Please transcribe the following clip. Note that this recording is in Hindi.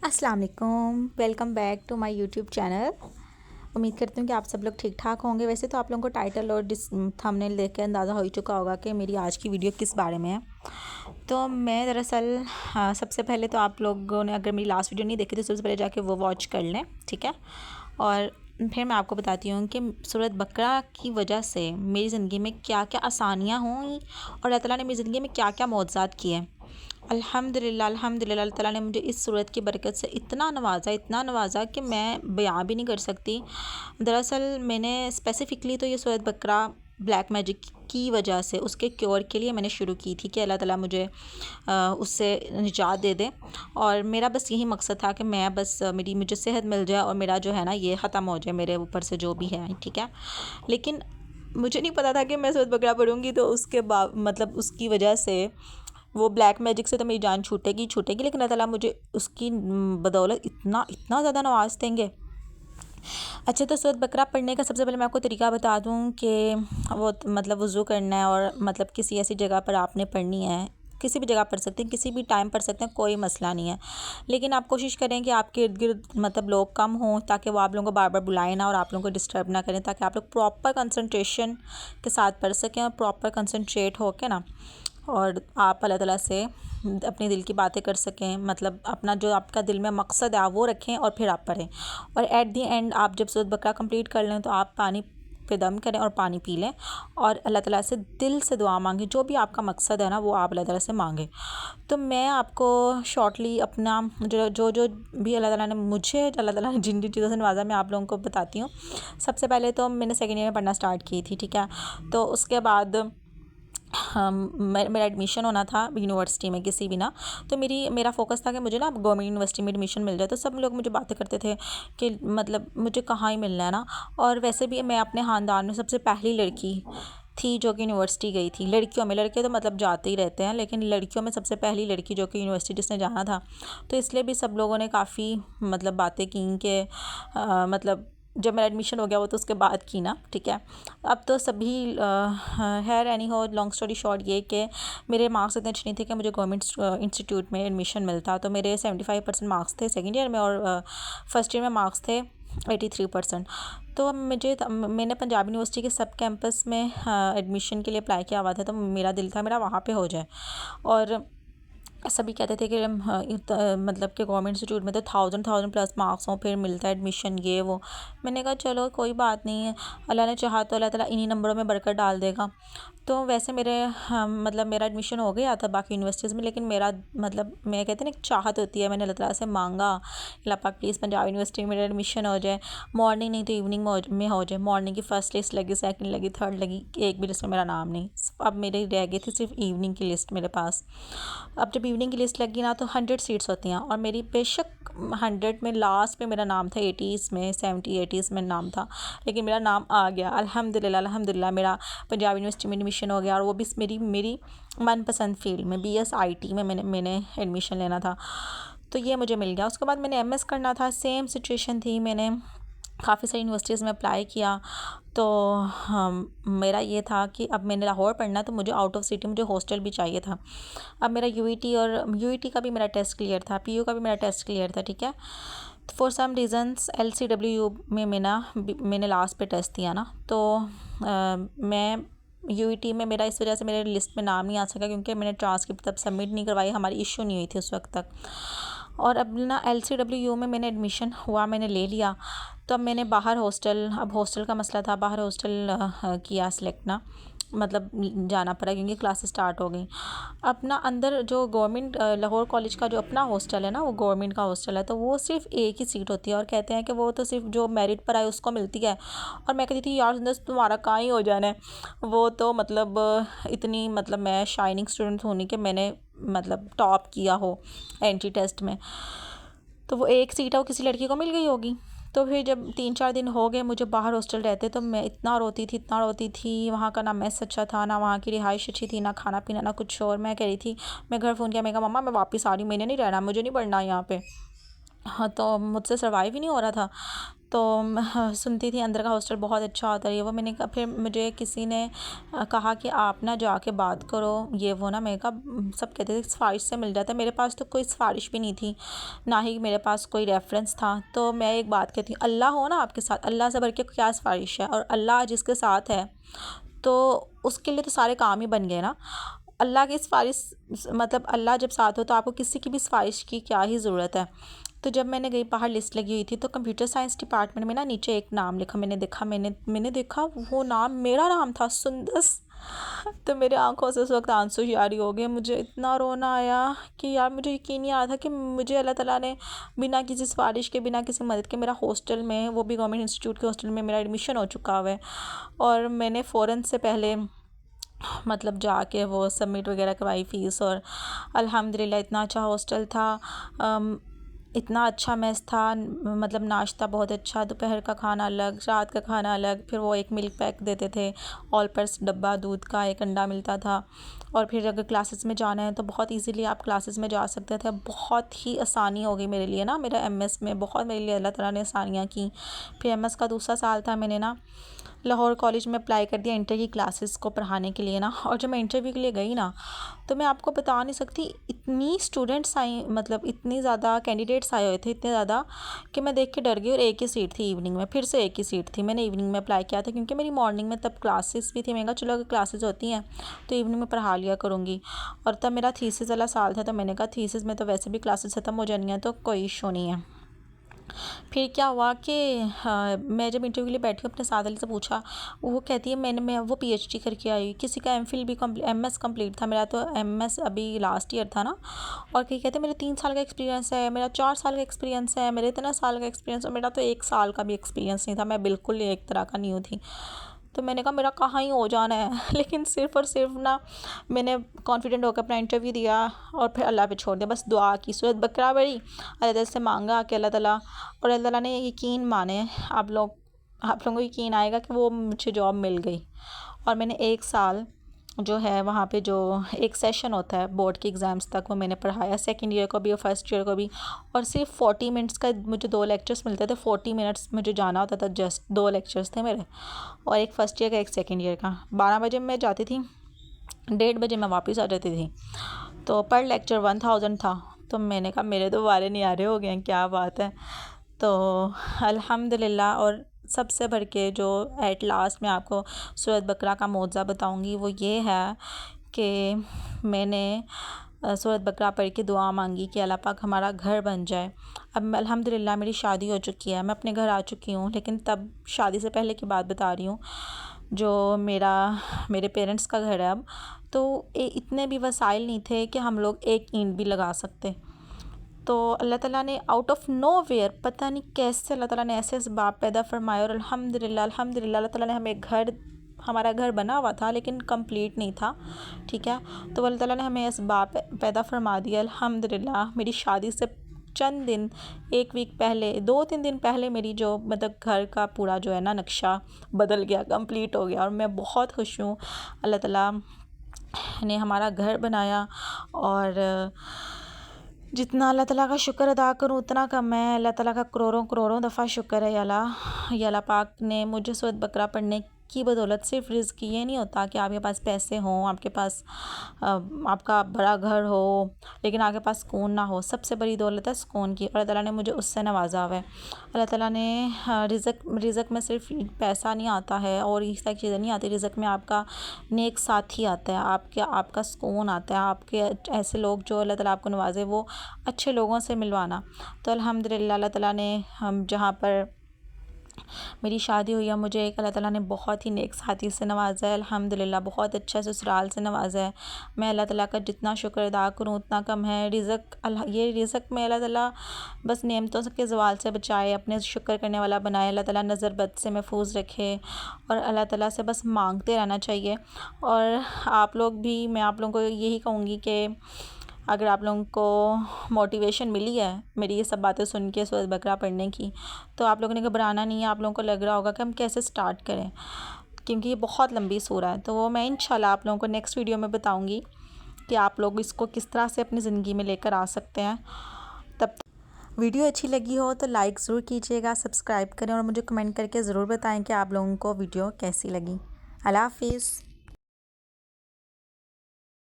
अस्सलाम वालेकुम, welcome back to my YouTube channel. उम्मीद करती हूँ कि आप सब लोग ठीक ठाक होंगे। वैसे तो आप लोगों को टाइटल और थंबनेल देख के अंदाज़ा हो ही चुका होगा कि मेरी आज की वीडियो किस बारे में है। तो मैं दरअसल सबसे पहले तो आप लोगों ने अगर मेरी लास्ट वीडियो नहीं देखी तो सबसे पहले जाके वो वॉच कर लें, ठीक है। और फिर मैं आपको बताती हूँ कि सूरत बकरा की वजह से मेरी ज़िंदगी में क्या क्या आसानियाँ हुई और अल्लाह ताला ने मेरी ज़िंदगी में क्या क्या मौज़ात किए। अल्हम्दुलिल्लाह अल्हम्दुलिल्लाह अल्लाह ताला ने मुझे इस सूरत की बरकत से इतना नवाज़ा कि मैं बयां भी नहीं कर सकती। दरअसल मैंने स्पेसिफ़िकली तो ये सूरत बकरा ब्लैक मैजिक की वजह से उसके क्योर के लिए मैंने शुरू की थी कि अल्लाह ताला मुझे उससे निजात दे दे। और मेरा बस यही मकसद था कि मैं बस मेरी मुझे सेहत मिल जाए और मेरा जो है ना ये ख़त्म हो जाए मेरे ऊपर से जो भी है, ठीक है। लेकिन मुझे नहीं पता था कि मैं सूरत बकरा पढ़ूँगी तो उसके मतलब उसकी वजह से वो ब्लैक मैजिक से तो मेरी जान छूटेगी ही छूटेगी, लेकिन अल्लाह ताला मुझे उसकी बदौलत इतना इतना ज़्यादा नवाज देंगे। अच्छा, तो सूरत बकरा पढ़ने का सबसे पहले मैं आपको तरीका बता दूं कि वो मतलब वज़ू करना है और मतलब किसी ऐसी जगह पर आपने पढ़नी है। किसी भी जगह पढ़ सकते हैं, किसी भी टाइम पढ़ सकते हैं, कोई मसला नहीं है। लेकिन आप कोशिश करें कि आपके इर्द गिर्द मतलब लोग कम हों ताकि वो आप लोगों को बार बार बुलाएं ना और आप लोगों को डिस्टर्ब ना करें, ताकि आप लोग प्रॉपर कंसंट्रेशन के साथ पढ़ सकें और प्रॉपर कंसंट्रेट हो के ना और आप अल्लाह ताला से अपने दिल की बातें कर सकें। मतलब अपना जो आपका दिल में मकसद है आप वो रखें और फिर आप पढ़ें। और एट दी एंड आप जब सूरत बकरा कंप्लीट कर लें तो आप पानी पे दम करें और पानी पी लें और अल्लाह ताला से दिल से दुआ मांगें। जो भी आपका मकसद है ना वो आप अल्लाह ताला से मांगें। तो मैं आपको शॉर्टली अपना जो भी अल्लाह ताला ने मुझे अल्लाह ताला ने जिन जिन चीज़ों से नवाजा मैं आप लोगों को बताती हूँ। सबसे पहले तो मैंने सेकेंड ईयर में पढ़ना स्टार्ट की थी, ठीक है। तो उसके बाद मेरा एडमिशन होना था यूनिवर्सिटी में किसी भी ना। तो मेरा फ़ोकस था कि मुझे ना गवर्नमेंट यूनिवर्सिटी में एडमिशन मिल जाए। तो सब लोग मुझे बातें करते थे कि मतलब मुझे कहाँ ही मिलना है ना। और वैसे भी मैं अपने ख़ानदान में सबसे पहली लड़की थी जो कि यूनिवर्सिटी गई थी। लड़कियों में, लड़के तो मतलब जाते ही रहते हैं, लेकिन लड़कियों में सबसे पहली लड़की जो कि यूनिवर्सिटी जिसने जाना था। तो इसलिए भी सब लोगों ने काफ़ी मतलब बातें की कि मतलब जब मेरा एडमिशन हो गया वो तो उसके बाद की ना, ठीक है। अब तो सभी खैर एनी हो, लॉन्ग स्टोरी शॉर्ट ये कि मेरे मार्क्स इतने अच्छे नहीं थे कि मुझे गवर्नमेंट इंस्टीट्यूट में एडमिशन मिलता। तो मेरे 75% मार्क्स थे सेकेंड ईयर में और फर्स्ट ईयर में मार्क्स थे 83%। तो मैंने पंजाब यूनिवर्सिटी के सब कैंपस में एडमिशन के लिए अप्लाई किया हुआ था। तो मेरा दिल था मेरा वहाँ पे हो जाए। और सभी कहते थे कि मतलब कि गवर्नमेंट इंस्टीट्यूट में तो थाउजेंड प्लस मार्क्स हों फिर मिलता है एडमिशन ये वो। मैंने कहा चलो कोई बात नहीं है, अल्लाह ने चाहा तो अल्लाह ताला इन्हीं नंबरों में बरकत डाल देगा। तो वैसे मेरे मतलब मेरा एडमिशन हो गया था बाकी यूनिवर्सिटीज़ में, लेकिन मेरा मतलब मैं कहते हैं ना एक चाहत होती है, मैंने अल्लाह ताला से मांगा अल्लाह पाक प्लीज़ पंजाब यूनिवर्सिटी में मेरा एडमिशन हो जाए। मॉर्निंग नहीं तो इवनिंग में हो जाए। मॉर्निंग की फ़र्स्ट लिस्ट लगी, सेकंड लगी, थर्ड लगी, एक भी लिस्ट में मेरा नाम नहीं। अब मेरी रह गई थी सिर्फ इवनिंग की लिस्ट मेरे पास। अब जब इवनिंग की लिस्ट लगी ना तो 100 सीट्स होती हैं और मेरी बेशक 100 में लास्ट में मेरा नाम था 80s में, 70-80s में नाम था, लेकिन मेरा नाम आ गया अल्हम्दुलिल्लाह अल्हम्दुलिल्लाह। मेरा पंजाब यूनिवर्सिटी में एडमिशन हो गया और वो भी मेरी मनपसंद फील्ड में BSIT में मैंने एडमिशन लेना था। तो ये मुझे मिल गया। उसके बाद मैंने MS करना था, सेम सिचुएशन थी। मैंने काफ़ी सारी यूनिवर्सिटीज़ में अप्लाई किया। तो मेरा ये था कि अब मैंने लाहौर पढ़ना तो मुझे आउट ऑफ सिटी मुझे हॉस्टल भी चाहिए था। अब मेरा UET का भी मेरा टेस्ट क्लियर था, PU का भी मेरा टेस्ट क्लियर था, ठीक है। तो फॉर सम रीज़न्स LCWU में मैंने लास्ट पे टेस्ट दिया ना। तो मैं UET में मेरा इस वजह से मेरे लिस्ट में नाम नहीं आ सका क्योंकि मैंने ट्रांसक्रिप्ट तब सबमिट नहीं करवाई, हमारी इशू नहीं हुई थी उस वक्त तक। और अब ना LCWU में मैंने एडमिशन हुआ, मैंने ले लिया। तो अब मैंने बाहर हॉस्टल, अब हॉस्टल का मसला था, बाहर हॉस्टल किया सिलेक्ट ना, मतलब जाना पड़ा क्योंकि क्लासेस स्टार्ट हो गई। अपना अंदर जो गवर्नमेंट लाहौर कॉलेज का जो अपना हॉस्टल है ना वो गवर्नमेंट का हॉस्टल है। तो वो सिर्फ एक ही सीट होती है और कहते हैं कि वो तो सिर्फ जो मेरिट पर आए उसको मिलती है। और मैं कहती थी यार जिंदगी तुम्हारा कहाँ ही हो जाना है। वो तो मतलब इतनी मतलब मैं शाइनिंग स्टूडेंट होने के मैंने मतलब टॉप किया हो एंट्री टेस्ट में, तो वो एक सीट है वो किसी लड़की को मिल गई होगी। तो फिर जब 3-4 दिन हो गए मुझे बाहर हॉस्टल रहते तो मैं इतना रोती थी। वहाँ का ना मेस अच्छा था, ना वहाँ की रिहाइश अच्छी थी, ना खाना पीना, ना कुछ और। मैं कह रही थी, मैं घर फ़ोन किया, मैं कहा मम्मा मैं वापस आ रही हूँ, मैंने नहीं रहना, मुझे नहीं पढ़ना यहाँ पे। हाँ, तो मुझसे सर्वाइव ही नहीं हो रहा था। तो सुनती थी अंदर का हॉस्टल बहुत अच्छा होता है ये वो। मैंने कहा, फिर मुझे किसी ने कहा कि आप ना जाके बात करो ये वो ना। मैंने कहा सब कहते थे सिफारिश से मिल जाता है, मेरे पास तो कोई सिफारिश भी नहीं थी, ना ही मेरे पास कोई रेफरेंस था। तो मैं एक बात कहती हूँ, अल्लाह हो ना आपके साथ, अल्लाह से बढ़ के क्या सिफारिश है। और अल्लाह जिसके साथ है तो उसके लिए तो सारे काम ही बन गए ना। अल्लाह की सिफारिश, मतलब अल्लाह जब साथ हो तो आपको किसी की भी सिफारिश की क्या ही ज़रूरत है। तो जब मैंने गई, बाहर लिस्ट लगी हुई थी, तो कंप्यूटर साइंस डिपार्टमेंट में ना नीचे एक नाम लिखा, मैंने देखा वो नाम मेरा नाम था, सुंदस। तो मेरे आंखों से उस वक्त आंसू जारी हो गए। मुझे इतना रोना आया कि यार मुझे यकीन नहीं आ रहा था कि मुझे अल्लाह ताला ने बिना किसी सिफारिश के, बिना किसी मदद के, मेरा हॉस्टल में, वो भी गवर्नमेंट इंस्टीट्यूट के हॉस्टल में मेरा एडमिशन हो चुका हुआ है। और मैंने फ़ौरन से पहले मतलब जाके वो सबमिट वगैरह करवाई फ़ीस। और अल्हम्दुलिल्लाह इतना अच्छा हॉस्टल था, इतना अच्छा मेस था, मतलब नाश्ता बहुत अच्छा, दोपहर का खाना अलग, रात का खाना अलग, फिर वो एक मिल्क पैक देते थे, ऑल पर्स डब्बा दूध का, एक अंडा मिलता था। और फिर अगर क्लासेस में जाना है तो बहुत इजीली आप क्लासेस में जा सकते थे। बहुत ही आसानी हो गई मेरे लिए ना, मेरा एमएस में बहुत मेरे लिए अल्लाह ताला ने आसानियाँ की। फिर एमएस का दूसरा साल था, मैंने ना लाहौर कॉलेज में अप्लाई कर दिया इंटर की क्लासेस को पढ़ाने के लिए ना। और जब मैं इंटरव्यू के लिए गई ना, तो मैं आपको बता नहीं सकती, इतनी स्टूडेंट्स आई, मतलब इतनी ज़्यादा कैंडिडेट्स आए हुए थे, इतने ज़्यादा कि मैं देख के डर गई। और एक ही सीट थी इवनिंग में, फिर से एक ही सीट थी। मैंने इवनिंग में अप्लाई किया था क्योंकि मेरी मॉर्निंग में तब क्लासेस भी थी। मैंने कहा चलो अगर क्लासेस होती हैं तो इवनिंग में पढ़ा लिया करूँगी। और तब मेरा थीसिस वाला साल था, तो मैंने कहा थीसिस में तो वैसे भी क्लासेस ख़त्म हो जानी है तो कोई इशू नहीं है। फिर क्या हुआ कि मैं जब इंटरव्यू के लिए बैठी, अपने साथ वाली से पूछा, वो कहती है मैं वो पीएचडी करके आई। किसी का एमफिल भी एमएस कंप्लीट था, मेरा तो एमएस अभी लास्ट ईयर था ना। और कहीं कहते मेरे 3 साल का एक्सपीरियंस है, मेरा 4 साल का एक्सपीरियंस है, मेरे इतना साल का एक्सपीरियंस, और मेरा तो 1 साल का भी एक्सपीरियंस नहीं था, मैं बिल्कुल एक तरह का न्यू थी। तो मैंने कहा मेरा कहाँ ही हो जाना है। लेकिन सिर्फ़ और सिर्फ ना मैंने कॉन्फिडेंट होकर अपना इंटरव्यू दिया और फिर अल्लाह पे छोड़ दिया। बस दुआ की, सूरत बकरा बड़ी, अल्लाह ताला से मांगा कि अल्लाह ताला, और अल्लाह ताला ने यकीन माने, आप लोगों को यकीन आएगा कि वो मुझे जॉब मिल गई। और मैंने 1 साल जो है वहाँ पे जो एक सेशन होता है बोर्ड के एग्ज़ाम्स तक, वो मैंने पढ़ाया, सेकंड ईयर को भी और फर्स्ट ईयर को भी। और सिर्फ 40 मिनट्स का मुझे 2 लेक्चर्स मिलते थे, 40 मिनट्स मुझे जाना होता था, जस्ट 2 लेक्चर्स थे मेरे, और एक फ़र्स्ट ईयर का एक सेकंड ईयर का। 12 बजे मैं जाती थी, 1:30 बजे मैं वापस आ जाती थी। तो पर लेक्चर 1000 था। तो मैंने कहा मेरे तो वारे नहीं आ रहे हो गए हैं, क्या बात है। तो अल्हम्दुलिल्लाह। और सबसे बढ़ के जो एट लास्ट मैं आपको सूरत बकरा का मौज़ा बताऊंगी वो ये है कि मैंने सूरत बकरा पढ़ के दुआ मांगी कि अल्लाह पाक हमारा घर बन जाए। अब अल्हम्दुलिल्लाह मेरी शादी हो चुकी है, मैं अपने घर आ चुकी हूँ, लेकिन तब शादी से पहले की बात बता रही हूँ, जो मेरे पेरेंट्स का घर है अब। तो इतने भी वसाइल नहीं थे कि हम लोग एक ईंट भी लगा सकते। तो अल्लाह ताला ने आउट ऑफ नो वेयर, पता नहीं कैसे अल्लाह ताला ने ऐसे असबाब पैदा फरमाए। और अल्हम्दुलिल्लाह अल्लाह ताला ने हमें हमारा घर बना हुआ था लेकिन कंप्लीट नहीं था, ठीक है। तो अल्लाह ताला ने हमें असबाब पैदा फरमा दिया अल्हम्दुलिल्लाह। मेरी शादी से चंद दिन, 1 वीक पहले, 2-3 दिन पहले मेरी जो मतलब घर का पूरा जो है ना नक्शा बदल गया, कंप्लीट हो गया। और मैं बहुत खुश हूँ, अल्लाह ताला ने हमारा घर बनाया। और जितना अल्लाह ताला का शुक्र अदा करूँ उतना कम है। अल्लाह ताला का करोड़ों करोड़ों दफ़ा शुक्र है। या अल्लाह पाक ने मुझे सूरत बकरा पढ़ने की बदौलत सिर्फ रिज़्क़ ये नहीं होता कि आपके पास पैसे हों, आपके पास आपका बड़ा घर हो, लेकिन आपके पास सुकून ना हो। सबसे बड़ी दौलत है सुकून की, और अल्लाह ताला ने मुझे उससे नवाजा हुआ है। अल्लाह ताला ने रिज़्क़ में सिर्फ पैसा नहीं आता है और इस तरह की चीज़ें नहीं आती। रिज़्क़ में आपका नेक साथी आता है, आपका सुकून आता है, आपके ऐसे लोग जो अल्लाह ताला आपको नवाजे, वो अच्छे लोगों से मिलवाना। तो अल्हम्दुलिल्लाह अल्लाह ताला ने हम जहाँ पर मेरी शादी हुई है, मुझे एक अल्लाह ताला ने बहुत ही नेक साथी से नवाजा है अल्हम्दुलिल्लाह, बहुत अच्छा ससुराल से नवाजा है। मैं अल्लाह ताला का जितना शुक्र अदा करूँ उतना कम है। ये रिज़्क़ में अल्लाह ताला बस नेमतों के ज़वाल से बचाए, अपने शुक्र करने वाला बनाए, अल्लाह ताला नज़र बद से महफूज रखे, और अल्लाह ताला से बस मांगते रहना चाहिए। और आप लोग भी, मैं आप लोगों को यही कहूँगी कि अगर आप लोगों को मोटिवेशन मिली है मेरी ये सब बातें सुन के सूरत बकरा पढ़ने की, तो आप लोगों ने घबराना नहीं है। आप लोगों को लग रहा होगा कि हम कैसे स्टार्ट करें, क्योंकि ये बहुत लंबी सूरा है। तो वो मैं इंशाल्लाह आप लोगों को नेक्स्ट वीडियो में बताऊंगी कि आप लोग इसको किस तरह से अपनी ज़िंदगी में लेकर आ सकते हैं। तब वीडियो अच्छी लगी हो तो लाइक ज़रूर कीजिएगा, सब्सक्राइब करें और मुझे कमेंट करके ज़रूर बताएं कि आप लोगों को वीडियो कैसी लगी। अल्लाह हाफिज़।